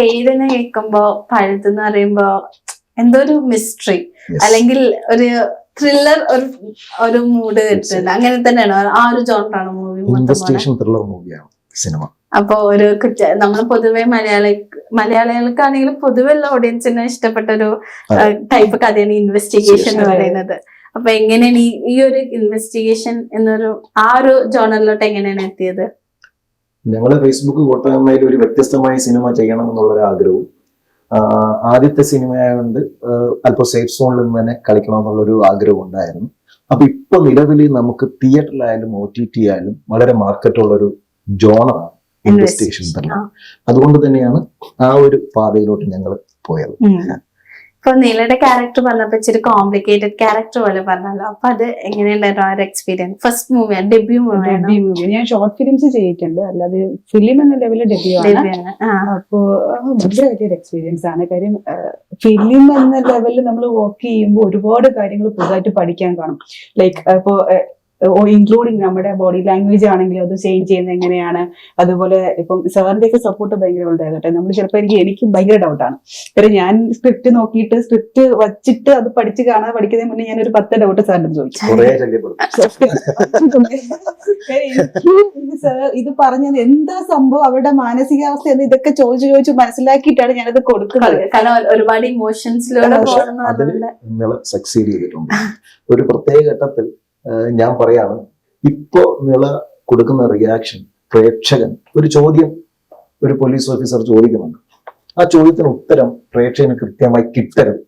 പേരിനെ കേൾക്കുമ്പോ പഴുതെന്ന് പറയുമ്പോ എന്തോ ഒരു മിസ്റ്ററി അല്ലെങ്കിൽ ഒരു ത്രില്ലർ ഒരു മൂഡ് കിട്ടുന്നുണ്ട്. അങ്ങനെ തന്നെയാണോ? ആ ഒരു ജോണറാണ് മൂവി? ഇൻവെസ്റ്റിഗേഷൻ ത്രില്ലർ മൂവിയാണ് സിനിമ. അപ്പൊ ഒരു നമ്മൾ പൊതുവെ മലയാളികൾക്കാണെങ്കിലും പൊതുവെ ഉള്ള ഓഡിയൻസിന് ഇഷ്ടപ്പെട്ട ഒരു ടൈപ്പ് കഥയാണ് ഇൻവെസ്റ്റിഗേഷൻ എന്ന് പറയുന്നത്. അപ്പൊ എങ്ങനെയാണ് ഈ ഒരു ഇൻവെസ്റ്റിഗേഷൻ എന്നൊരു ആ ഒരു ജോണറിലോട്ട് എങ്ങനെയാണ് എത്തിയത്? ഞങ്ങള് ഫേസ്ബുക്ക് കൂട്ടായ്മയിൽ ഒരു വ്യത്യസ്തമായ സിനിമ ചെയ്യണം എന്നുള്ളൊരു ആഗ്രഹവും, ആദ്യത്തെ സിനിമയായതുകൊണ്ട് അല്പം സേഫ് സോണിൽ നിന്ന് തന്നെ കളിക്കണം എന്നുള്ളൊരു ആഗ്രഹം ഉണ്ടായിരുന്നു. അപ്പൊ ഇപ്പൊ നിലവിൽ നമുക്ക് തിയേറ്ററിലായാലും OTT ആയാലും വളരെ മാർക്കറ്റുള്ളൊരു ജോണറാണ് ഇൻവെസ്റ്റിഗേഷൻ തന്നെ. അതുകൊണ്ട് തന്നെയാണ് ആ ഒരു പാതയിലോട്ട് ഞങ്ങൾ പോയത്. ഇപ്പൊ നീലയുടെ ക്യാരക്ടർ പറഞ്ഞപ്പോ ഇച്ചിരി കോംപ്ലിക്കേറ്റഡ് ക്യാരക്ടർ പോലെ പറഞ്ഞല്ലോ. അപ്പൊ അത് എങ്ങനെയുണ്ടായിരുന്നു ആ ഒരു എക്സ്പീരിയൻസ്? ഫസ്റ്റ് മൂവിയാണ്, ഡെബ്യൂ മൂവി. ഞാൻ ഷോർട്ട് ഫിലിംസ് ചെയ്തിട്ടുണ്ട്, അല്ലാതെ ഫിലിം എന്ന ലെവലിൽ ഡെബ്യൂ ആണ്. അപ്പോ ഭയങ്കര വലിയൊരു എക്സ്പീരിയൻസ് ആണ്. കാര്യം ഫിലിം എന്ന ലെവലിൽ നമ്മൾ വർക്ക് ചെയ്യുമ്പോൾ ഒരുപാട് കാര്യങ്ങൾ പുതുതായിട്ട് പഠിക്കാൻ കാണും. ലൈക്ക് ഇപ്പോ ഇൻക്ലൂഡിങ് നമ്മുടെ ബോഡി ലാംഗ്വേജ് ആണെങ്കിലും അത് ചേഞ്ച് ചെയ്യുന്നത് എങ്ങനെയാണ്. അതുപോലെ ഇപ്പം സാറിന്റെ ഒക്കെ സപ്പോർട്ട് ഭയങ്കര ഉണ്ടായിരുന്നട്ടെ. നമ്മൾ ചിലപ്പോൾ എനിക്കും ഭയങ്കര ഡൗട്ടാണ്. കാര്യം ഞാൻ സ്ക്രിപ്റ്റ് നോക്കിയിട്ട് സ്ക്രിപ്റ്റ് വച്ചിട്ട് അത് പഠിക്കുന്നതിന് മുന്നേ ഞാൻ ഒരു 10 ഡൗട്ട് സാറിന് ചോദിച്ചു. സാർ ഇത് പറഞ്ഞത് എന്താ സംഭവം, അവരുടെ മാനസികാവസ്ഥ എന്ന് ഇതൊക്കെ ചോദിച്ചു മനസ്സിലാക്കിയിട്ടാണ് ഞാനത് കൊടുക്കുന്നത്. കാരണം ഒരുപാട് ഇമോഷൻസിലൂടെ സക്സീഡ് ചെയ്തിട്ടുണ്ട്. ഒരു പ്രത്യേക ഘട്ടത്തിൽ ഞാൻ പറയാണ്, ഇപ്പോ നിള കൊടുക്കുന്ന റിയാക്ഷൻ പ്രേക്ഷകൻ ഒരു ചോദ്യം ഒരു പോലീസ് ഓഫീസർ ചോദിക്കുന്നുണ്ട്, ആ ചോദ്യത്തിന് ഉത്തരം പ്രേക്ഷകന് കൃത്യമായി കിട്ടരുത്.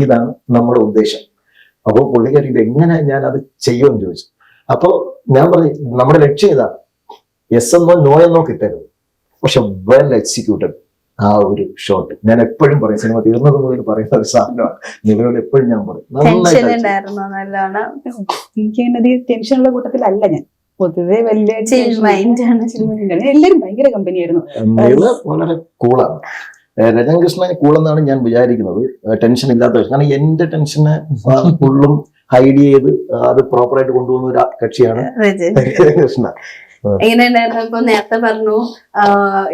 ഇതാണ് നമ്മുടെ ഉദ്ദേശം. അപ്പോൾ പുള്ളിക്കാരി ഇത് എങ്ങനെ ഞാൻ അത് ചെയ്യുമെന്ന് ചോദിച്ചു. അപ്പോ ഞാൻ പറഞ്ഞു, നമ്മുടെ ലക്ഷ്യം ഇതാണ്, യെസ് എന്നോ നോ എന്നോ കിട്ടരുത്, പക്ഷെ വെൽ എക്സിക്യൂട്ടഡ്. ആ ഒരു ഷോട്ട് ഞാൻ എപ്പോഴും പറയും, സിനിമ തീർന്നത് മുതൽ പറയുന്ന ഒരു സാധനമാണ്. നിലവിൽ എപ്പോഴും ഞാൻ പറയും, എനിക്ക് ടെൻഷനുള്ള കൂട്ടത്തിലല്ല ഞാൻ. പൊതുവെ വലിയ എല്ലാവരും ഭയങ്കര കമ്പനിയായിരുന്നു. വളരെ കൂളാണ്. രജൻ കൃഷ്ണൻ കൂളെന്നാണ് ഞാൻ വിചാരിക്കുന്നത്, ടെൻഷൻ ഇല്ലാത്ത. കാരണം എന്റെ ടെൻഷനെ ഫുള്ളും ഹൈഡ് ചെയ്ത് അത് പ്രോപ്പറായിട്ട് കൊണ്ടുപോകുന്ന ഒരു കക്ഷിയാണ് രജൻ കൃഷ്ണ. എങ്ങനെയുണ്ടായിരുന്നു? ഇപ്പൊ നേരത്തെ പറഞ്ഞു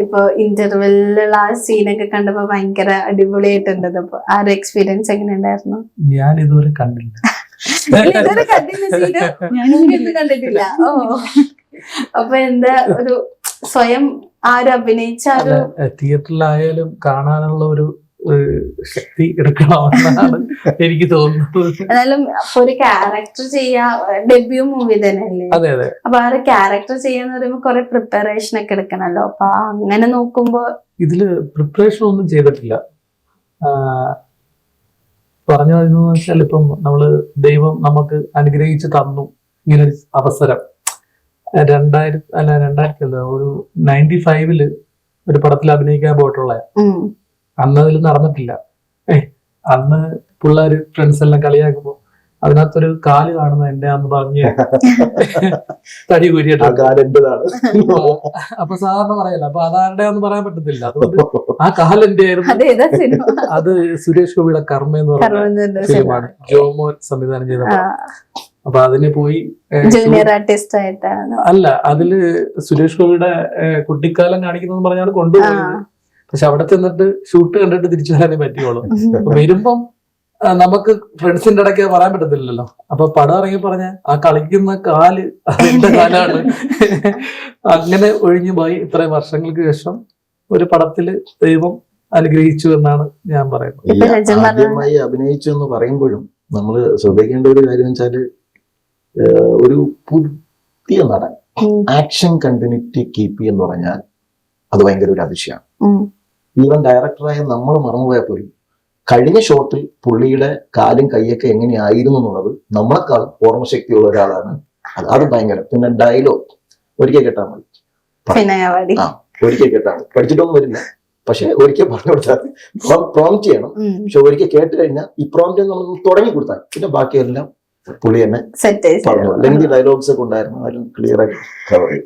ഇപ്പൊ ഇന്റർവെല്ലുള്ള ആ സീനൊക്കെ കണ്ടപ്പോ ഭയങ്കര അടിപൊളിയായിട്ടുണ്ട്. അപ്പൊ ആ ഒരു എക്സ്പീരിയൻസ് എങ്ങനെയുണ്ടായിരുന്നു? ഞാൻ ഇതുവരെ കണ്ടില്ല. കണ്ടിട്ടില്ല. ഓ, അപ്പൊ എന്താ ഒരു സ്വയം ആരും അഭിനയിച്ച തിയേറ്ററിലായാലും കാണാനുള്ള ഒരു ശക്തി എടുക്കണമെന്നാണ് എനിക്ക് തോന്നുന്നത്. എന്നാലും അപ്പൊ ഒരു ക്യാരക്ടർ ചെയ്യാ, ഡെബ്യൂ മൂവി തന്നെയല്ലേ? അതെ അതെ. അപ്പൊ ആ ഒരു ക്യാരക്ടർ ചെയ്യാന്ന് പറയുമ്പോ കുറെ പ്രിപ്പറേഷൻ ഒക്കെ എടുക്കണല്ലോ. അപ്പൊ അങ്ങനെ നോക്കുമ്പോ ഇതില് പ്രിപ്പറേഷൻ ഒന്നും ചെയ്തിട്ടില്ല. പറഞ്ഞു കഴിഞ്ഞു വെച്ചാൽ, ഇപ്പം നമ്മള് ദൈവം നമുക്ക് അനുഗ്രഹിച്ച് തന്നു ഇങ്ങനൊരു അവസരം. 2000 ഒരു 95 ഒരു പടത്തിൽ അഭിനയിക്കാൻ പോയിട്ടുള്ള, അന്ന് അതിൽ നടന്നിട്ടില്ല. അന്ന് പിള്ളേര് ഫ്രണ്ട്സ് എല്ലാം കളിയാക്കുമ്പോ അതിനകത്തൊരു കാല് കാണുന്ന എന്റെ അന്ന് പറഞ്ഞ് തടി കൂരിയിട്ട് അപ്പൊ സാധാരണ പറയല്ല, അപ്പൊ അതാരുടെ ഒന്നും പറയാൻ പറ്റത്തില്ല. അതുകൊണ്ട് ആ കാലെന്റെ ആയിരുന്നു. അത് സുരേഷ് ഗോപിയുടെ കർമ്മ എന്ന് പറയുന്ന ഫിലിമാണ്, ജോമോൻ സംവിധാനം ചെയ്ത. അപ്പൊ അതിന് പോയി ജൂനിയർ ആർട്ടിസ്റ്റ് ആയിട്ടാണ്. അല്ല, അതില് സുരേഷ് ഗോപിയുടെ കുട്ടിക്കാലം കാണിക്കുന്നതെന്ന് പറഞ്ഞാണ് കൊണ്ടുപോയത്. പക്ഷെ അവിടെ ചെന്നിട്ട് ഷൂട്ട് കണ്ടിട്ട് തിരിച്ചു വരാനേ പറ്റുള്ളൂ. വരുമ്പം നമുക്ക് ഫ്രണ്ട്സിന്റെ ഇടയ്ക്ക് പറയാൻ പറ്റത്തില്ലല്ലോ. അപ്പൊ പടം ഇറങ്ങി പറഞ്ഞ ആ കളിക്കുന്ന കാല് അതിന്റെ കാലാണ്. അങ്ങനെ ഒഴിഞ്ഞു പോയി. ഇത്രയും വർഷങ്ങൾക്ക് ശേഷം ഒരു പടത്തില് ദൈവം അനുഗ്രഹിച്ചു എന്നാണ് ഞാൻ പറയുന്നത്. ആദ്യമായി അഭിനയിച്ചു എന്ന് പറയുമ്പോഴും നമ്മൾ ശ്രദ്ധിക്കേണ്ട ഒരു കാര്യം വെച്ചാല്, ഒരു പുതിയ നടൻ ആക്ഷൻ കണ്ടിന്യൂറ്റി കീപ്പ് എന്ന് പറഞ്ഞാൽ അത് ഭയങ്കര ഒരു അതിശയമാണ്. ഈവൻ ഡയറക്ടറായ നമ്മൾ മറന്നുപോയാൽ പോലും കഴിഞ്ഞ ഷോട്ടിൽ പുള്ളിയുടെ കാലും കൈയൊക്കെ എങ്ങനെയായിരുന്നു എന്നുള്ളത് നമ്മളെക്കാൾ ഓർമ്മശക്തിയുള്ള ഒരാളാണ്. അത് ഭയങ്കര. പിന്നെ ഡയലോഗ് ഒരിക്കൽ കേട്ടാൽ മതി, ഒരിക്കൽ കേട്ടാൽ മതി, പഠിച്ചിട്ടൊന്നും വരില്ല. പക്ഷെ ഒരിക്കൽ പറഞ്ഞു കൊടുത്താൽ പ്രോംപ്റ്റ് ചെയ്യണം. പക്ഷെ ഒരിക്കൽ കേട്ട് കഴിഞ്ഞാൽ ഈ പ്രോംപ്റ്റ് നമ്മൾ തുടങ്ങി കൊടുത്താൽ പിന്നെ ബാക്കിയെല്ലാം പുള്ളി തന്നെ പറഞ്ഞു. ലെങ്തി ഡയലോഗ്സ് ഒക്കെ ഉണ്ടായിരുന്നു, അതിലും ക്ലിയർ ആയിട്ട് കവർ ചെയ്യും.